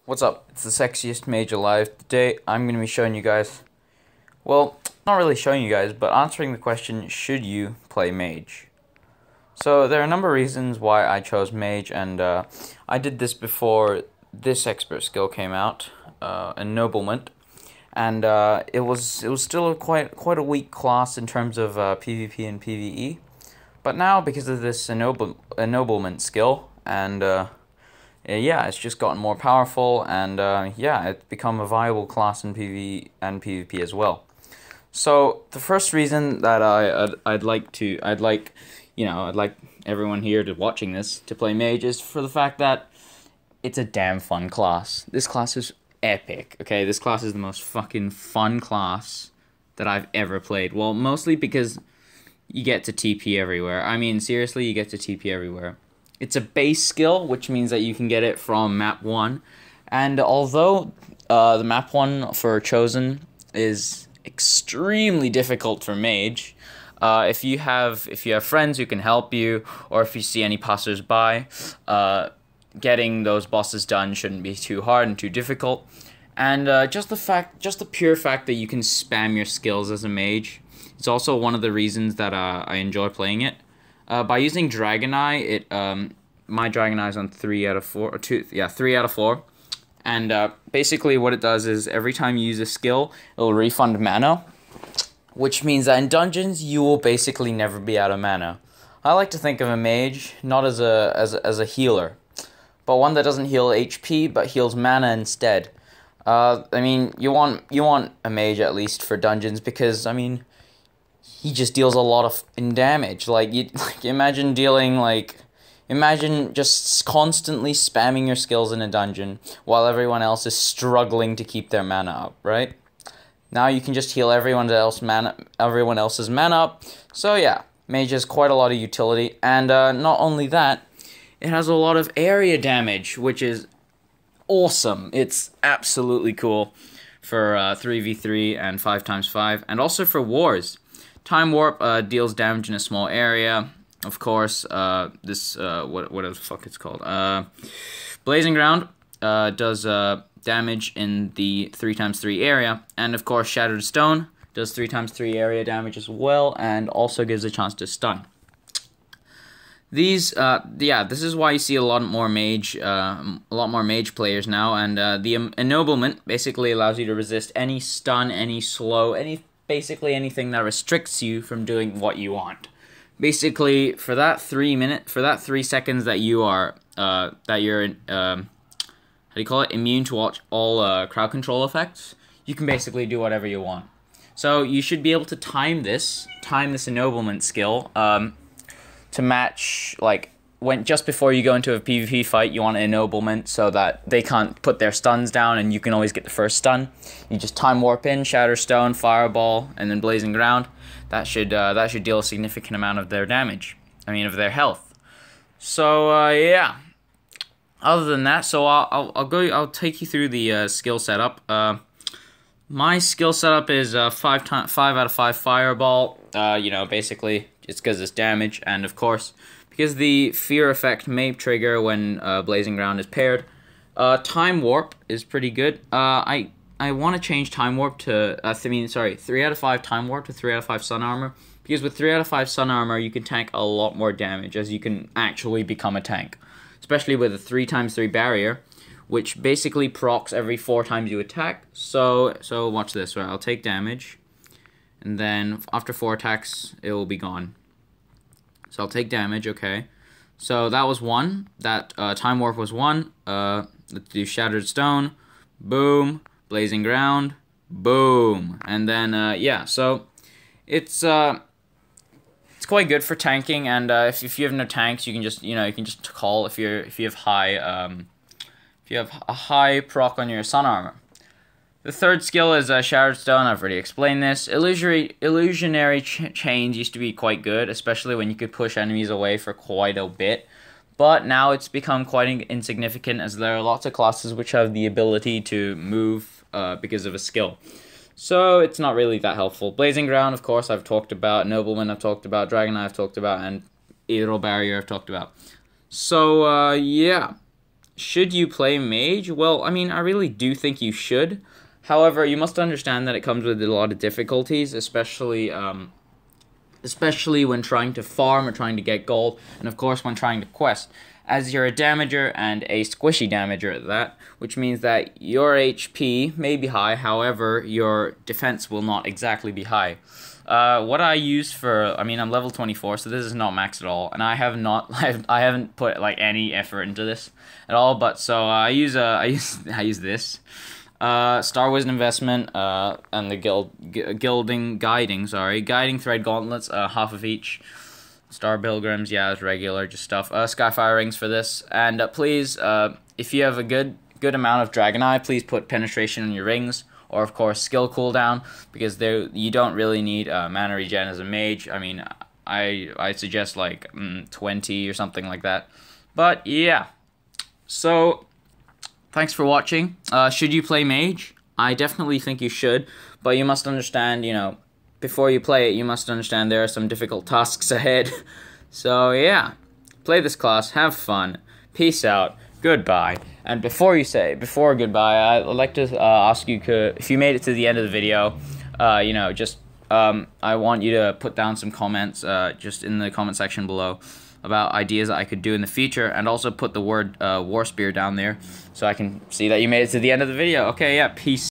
What's up? It's the sexiest mage alive. Today I'm going to be showing you guys, well, not really showing you guys, but answering the question, should you play mage? So there are a number of reasons why I chose mage, and I did this before this expert skill came out, ennoblement, and it was still quite a weak class in terms of PvP and PvE, but now because of this ennoblement skill and yeah, it's just gotten more powerful, and yeah, it's become a viable class in PvE and PvP as well. So the first reason that I'd like everyone here to watching this to play mage is for the fact that it's a damn fun class. This class is epic. Okay, this class is the most fucking fun class that I've ever played. Well, mostly because you get to TP everywhere. I mean, seriously, you get to TP everywhere. It's a base skill, which means that you can get it from map 1. And although the map 1 for Chosen is extremely difficult for mage, if you have friends who can help you, or if you see any passers-by, getting those bosses done shouldn't be too hard and too difficult. And just the pure fact that you can spam your skills as a mage, it's also one of the reasons that I enjoy playing it. By using Dragon Eye, my Dragon Eye is on 3 out of 4, or 3 out of 4. And basically what it does is every time you use a skill, it'll refund mana, which means that in dungeons, you will basically never be out of mana. I like to think of a mage not as a healer, but one that doesn't heal HP, but heals mana instead. I mean, you want a mage at least for dungeons, because, I mean, he just deals a lot in damage. Imagine just constantly spamming your skills in a dungeon while everyone else is struggling to keep their mana up, right? Now you can just heal everyone else's mana up. So yeah, mage has quite a lot of utility, and not only that, it has a lot of area damage, which is awesome. It's absolutely cool for 3v3 and 5x5, and also for wars. Time Warp deals damage in a small area. Of course, what the fuck it's called? Blazing Ground does damage in the 3x3 area, and of course, Shattered Stone does 3x3 area damage as well, and also gives a chance to stun. This is why you see a lot more mage players now, and the ennoblement basically allows you to resist any stun, any slow, basically anything that restricts you from doing what you want. Basically, for that 3 seconds that you're immune to all crowd control effects, you can basically do whatever you want. So you should be able to time this ennoblement skill to match, like, just before you go into a PvP fight, you want an ennoblement so that they can't put their stuns down and you can always get the first stun. You just time warp in, Shatter Stone, Fireball, and then Blazing Ground. That should deal a significant amount of their damage. I mean, of their health. So yeah. Other than that, so I'll take you through the skill setup. My skill setup is 5 out of 5 Fireball. Basically it's because it's damage, and of course, because the fear effect may trigger when Blazing Ground is paired. Time Warp is pretty good. I want to change Time Warp to 3 out of 5 Time Warp to 3 out of 5 Sun Armor, because with 3 out of 5 Sun Armor you can tank a lot more damage, as you can actually become a tank, especially with a 3x3 barrier, which basically procs every 4 times you attack. So watch this. Right, I'll take damage, and then after 4 attacks it will be gone. So I'll take damage, okay. So that was 1. That Time Warp was 1. Let's do Shattered Stone. Boom. Blazing Ground. Boom. And then, yeah, so it's quite good for tanking, and if you have no tanks, you can just call if you have a high proc on your Sun Armor. The third skill is Shattered Stone. I've already explained this. Illusionary Chains used to be quite good, especially when you could push enemies away for quite a bit. But now it's become quite insignificant, as there are lots of classes which have the ability to move because of a skill. So it's not really that helpful. Blazing Ground, of course, I've talked about. Nobleman, I've talked about. Dragon Eye, I've talked about. And Aetherol Barrier, I've talked about. So, yeah. should you play mage? Well, I mean, I really do think you should. However, you must understand that it comes with a lot of difficulties, especially when trying to farm or trying to get gold, and of course when trying to quest, as you're a damager and a squishy damager at that, which means that your HP may be high, however, your defense will not exactly be high. What I use for, I mean, I'm level 24, so this is not max at all, and I haven't put like any effort into this at all. But so I use this Star Wizard Investment and the Guiding Thread Gauntlets, half of each. Star Pilgrims, yeah, it's regular, just stuff. Skyfire Rings for this, and please, if you have a good amount of Dragon Eye, please put Penetration on your rings. Or, of course, skill cooldown, because you don't really need mana regen as a mage. I mean, I suggest, like, 20 or something like that. But, yeah. So, thanks for watching. Should you play mage? I definitely think you should. But you must understand, you know, before you play it, you must understand there are some difficult tasks ahead. So, yeah. Play this class. Have fun. Peace out. Goodbye. And before goodbye, I'd like to ask you, if you made it to the end of the video, you know, just I want you to put down some comments just in the comment section below about ideas that I could do in the future, and also put the word War Spear down there so I can see that you made it to the end of the video. Okay, yeah, peace.